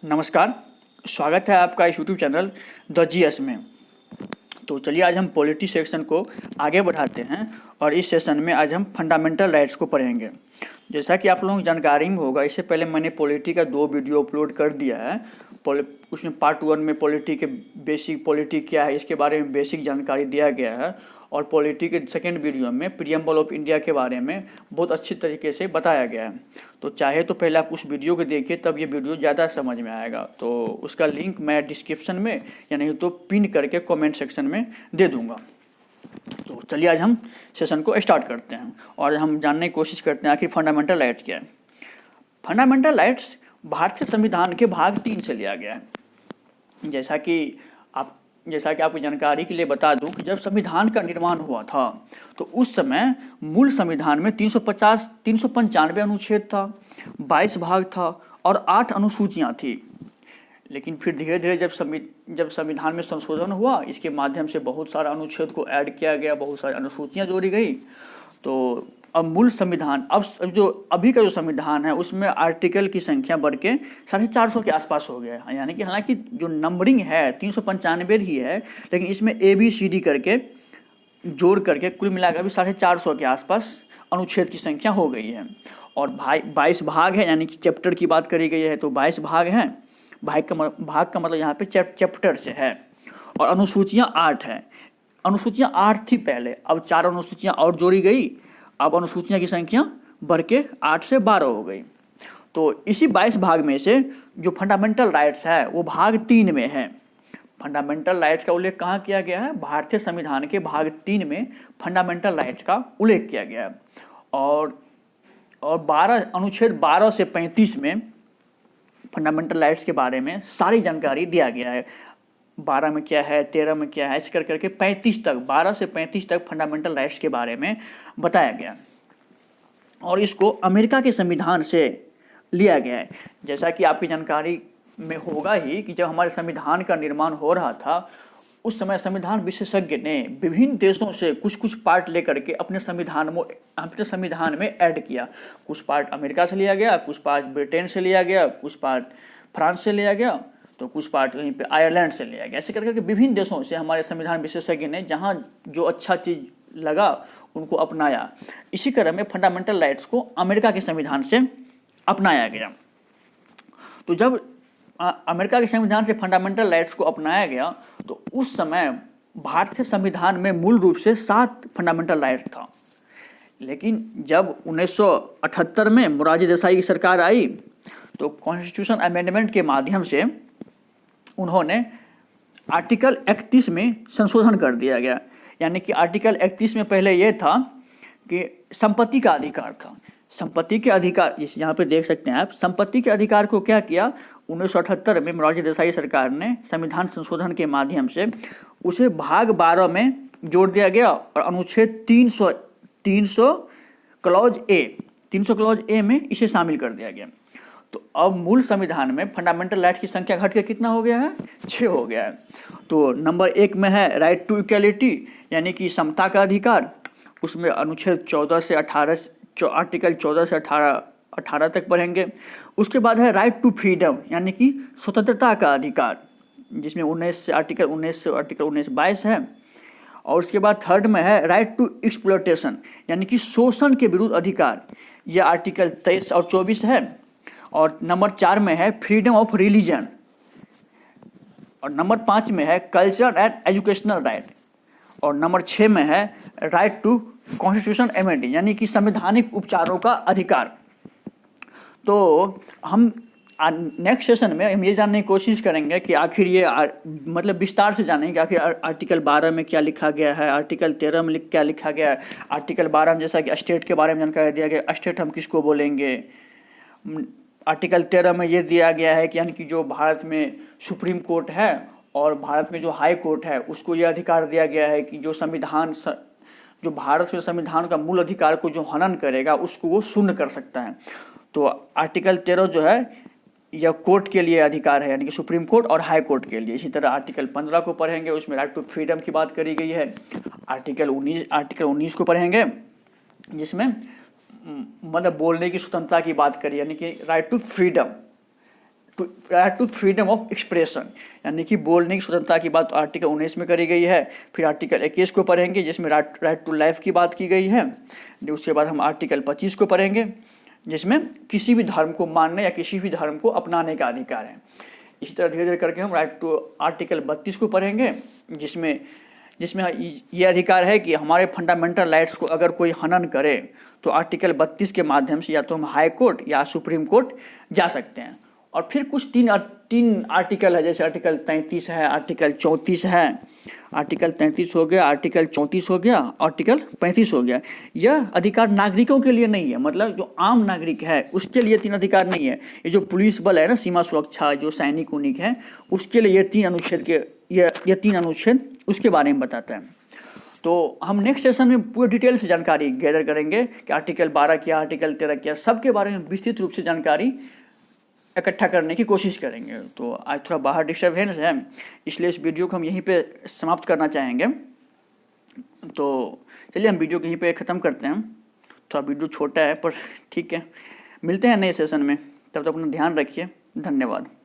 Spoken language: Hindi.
नमस्कार, स्वागत है आपका इस यूट्यूब चैनल द जीएस में। तो चलिए आज हम पॉलिटी सेक्शन को आगे बढ़ाते हैं और इस सेशन में आज हम फंडामेंटल राइट्स को पढ़ेंगे। जैसा कि आप लोगों को जानकारी में होगा, इससे पहले मैंने पॉलिटी का 2 वीडियो अपलोड कर दिया है। उसमें पार्ट 1 में पॉलिटी के बेसिक पॉलिटी क्या है इसके बारे में बेसिक जानकारी दिया गया है और पॉलिटी के सेकेंड वीडियो में प्रीएम्बल ऑफ इंडिया के बारे में बहुत अच्छी तरीके से बताया गया है। तो चाहे तो पहले आप उस वीडियो को देखिए, तब ये वीडियो ज़्यादा समझ में आएगा। तो उसका लिंक मैं डिस्क्रिप्शन में या नहीं तो पिन करके कमेंट सेक्शन में दे दूँगा। तो चलिए आज हम सेशन को स्टार्ट करते हैं और हम जानने की कोशिश करते हैं आखिर फंडामेंटल राइट्स क्या है। फंडामेंटल राइट्स भारतीय संविधान के भाग 3 से लिया गया है। जैसा कि आपकी जानकारी के लिए बता दूं कि जब संविधान का निर्माण हुआ था तो उस समय मूल संविधान में 395 अनुच्छेद था, 22 भाग था और 8 अनुसूचियां थी। लेकिन फिर धीरे धीरे जब संविधान में संशोधन हुआ, इसके माध्यम से बहुत सारा अनुच्छेद को ऐड किया गया, बहुत सारी अनुसूचियां जोड़ी गई। तो अब मूल संविधान अभी का जो संविधान है उसमें आर्टिकल की संख्या बढ़ के 450 के आसपास हो गया है। यानी कि हालांकि जो नंबरिंग है 395 ही है, लेकिन इसमें ABCD करके जोड़ करके कुल मिलाकर भी 450 के आसपास अनुच्छेद की संख्या हो गई है। और 22 भाग है, यानी कि चैप्टर की बात करी गई है तो 22 भाग हैं। भाग का मतलब यहाँ पे चैप्टर से है। और अनुसूचियाँ 8 हैं। अनुसूचियाँ 8 थी पहले, अब 4 अनुसूचियाँ और जोड़ी गई। अब अनुसूचियाँ की संख्या बढ़ के 8 से 12 हो गई। तो इसी 22 भाग में से जो फंडामेंटल राइट्स है वो भाग 3 में है। फंडामेंटल राइट्स का उल्लेख कहाँ किया गया है? भारतीय संविधान के भाग 3 में फंडामेंटल राइट्स का उल्लेख किया गया है। और 12 से 35 में फंडामेंटल राइट्स के बारे में सारी जानकारी दिया गया है। 12 में क्या है, 13 में क्या है, ऐसे करके 35 तक, 12 से 35 तक फंडामेंटल राइट्स के बारे में बताया गया। और इसको अमेरिका के संविधान से लिया गया है। जैसा कि आपकी जानकारी में होगा ही कि जब हमारे संविधान का निर्माण हो रहा था उस समय संविधान विशेषज्ञ ने विभिन्न देशों से कुछ कुछ पार्ट लेकर के अपने संविधान में ऐड किया। कुछ पार्ट अमेरिका से लिया गया, कुछ पार्ट ब्रिटेन से लिया गया, कुछ पार्ट फ्रांस से लिया गया, तो कुछ पार्ट वहीं पे आयरलैंड से लिया गया। ऐसे करके विभिन्न देशों से हमारे संविधान विशेषज्ञ ने जहाँ जो अच्छा चीज़ लगा उनको अपनाया। इसी क्रम में फंडामेंटल राइट्स को अमेरिका के संविधान से अपनाया गया। तो जब अमेरिका के संविधान से फंडामेंटल राइट्स को अपनाया गया तो उस समय भारतीय संविधान में मूल रूप से 7 फंडामेंटल राइट्स था। लेकिन जब 1978 में मोरारजी देसाई की सरकार आई तो कॉन्स्टिट्यूशन अमेंडमेंट के माध्यम से उन्होंने आर्टिकल 31 में संशोधन कर दिया गया। यानी कि आर्टिकल 31 में पहले ये था कि संपत्ति का अधिकार था। संपत्ति के अधिकार, जैसे यहाँ पे देख सकते हैं आप, संपत्ति के अधिकार को क्या किया, 1978 में मोरारजी देसाई सरकार ने संविधान संशोधन के माध्यम से उसे भाग 12 में जोड़ दिया गया और अनुच्छेद 300 क्लॉज ए में इसे शामिल कर दिया गया। तो अब मूल संविधान में फंडामेंटल राइट की संख्या घट के कितना हो गया है? 6 हो गया है। तो नंबर 1 में है राइट टू इक्वलिटी, यानी कि समता का अधिकार। उसमें अनुच्छेद 14 से 18, आर्टिकल 14 से 18 तक पढ़ेंगे। उसके बाद है राइट टू फ्रीडम, यानी कि स्वतंत्रता का अधिकार, जिसमें आर्टिकल 19 22 है। और उसके बाद थर्ड में है राइट टू एक्सप्लॉयटेशन, यानी कि शोषण के विरुद्ध अधिकार, यह आर्टिकल 23 और 24 है। और नंबर 4 में है फ्रीडम ऑफ रिलीजन। और नंबर 5 में है कल्चरल एंड एजुकेशनल राइट। और नंबर 6 में है राइट टू कॉन्स्टिट्यूशन एमेंडमेंट, यानी कि संवैधानिक उपचारों का अधिकार। तो हम नेक्स्ट सेशन में हम ये जानने की कोशिश करेंगे कि आखिर ये मतलब विस्तार से जानेंगे कि आखिर आर्टिकल 12 में क्या लिखा गया है, आर्टिकल 13 में क्या लिखा गया है। आर्टिकल 12 में जैसा कि स्टेट के बारे में जानकारी दिया गया, स्टेट हम किसको बोलेंगे। आर्टिकल 13 में ये दिया गया है कि यानी कि जो भारत में सुप्रीम कोर्ट है और भारत में जो हाई कोर्ट है उसको ये अधिकार दिया गया है कि जो भारत में संविधान का मूल अधिकार को जो हनन करेगा उसको वो शून्य कर सकता है। तो आर्टिकल 13 जो है यह कोर्ट के लिए अधिकार है, यानी कि सुप्रीम कोर्ट और हाई कोर्ट के लिए। इसी तरह आर्टिकल 15 को पढ़ेंगे, उसमें राइट टू फ्रीडम की बात करी गई है। आर्टिकल 19 को पढ़ेंगे जिसमें मतलब बोलने की स्वतंत्रता की बात करी, यानी कि right to freedom. Right to freedom of expression, यानी कि बोलने की स्वतंत्रता की बात आर्टिकल 19 में करी गई है। फिर आर्टिकल 21 को पढ़ेंगे जिसमें राइट टू लाइफ की बात की गई है। उसके बाद हम आर्टिकल 25 को पढ़ेंगे जिसमें किसी भी धर्म को मानने या किसी भी धर्म को अपनाने का अधिकार है। इसी तरह धीरे धीरे करके हम राइट टू आर्टिकल 32 को पढ़ेंगे जिसमें ये अधिकार है कि हमारे फंडामेंटल राइट्स को अगर कोई हनन करे तो आर्टिकल 32 के माध्यम से या तो हम हाई कोर्ट या सुप्रीम कोर्ट जा सकते हैं। और फिर कुछ तीन आर्टिकल है, जैसे आर्टिकल 33 है, आर्टिकल 34 है। आर्टिकल 33 हो गया, आर्टिकल 34 हो गया, आर्टिकल 35 हो गया। यह अधिकार नागरिकों के लिए नहीं है, मतलब जो आम नागरिक है उसके लिए 3 अधिकार नहीं है। ये जो पुलिस बल है ना, सीमा सुरक्षा, जो सैनिक उनिक है, उसके लिए ये 3 अनुच्छेद उसके बारे में बताता है। तो हम नेक्स्ट सेशन में पूरे डिटेल से जानकारी गैदर करेंगे कि आर्टिकल 12 क्या, आर्टिकल 13 क्या, सब के बारे में विस्तृत रूप से जानकारी इकट्ठा करने की कोशिश करेंगे। तो आज थोड़ा बाहर डिस्टर्बेंस है, इसलिए इस वीडियो को हम यहीं पे समाप्त करना चाहेंगे। तो चलिए हम वीडियो को यहीं पे ख़त्म करते हैं। थोड़ा वीडियो छोटा है पर ठीक है, मिलते हैं नए सेशन में, तब तक अपना ध्यान रखिए। धन्यवाद।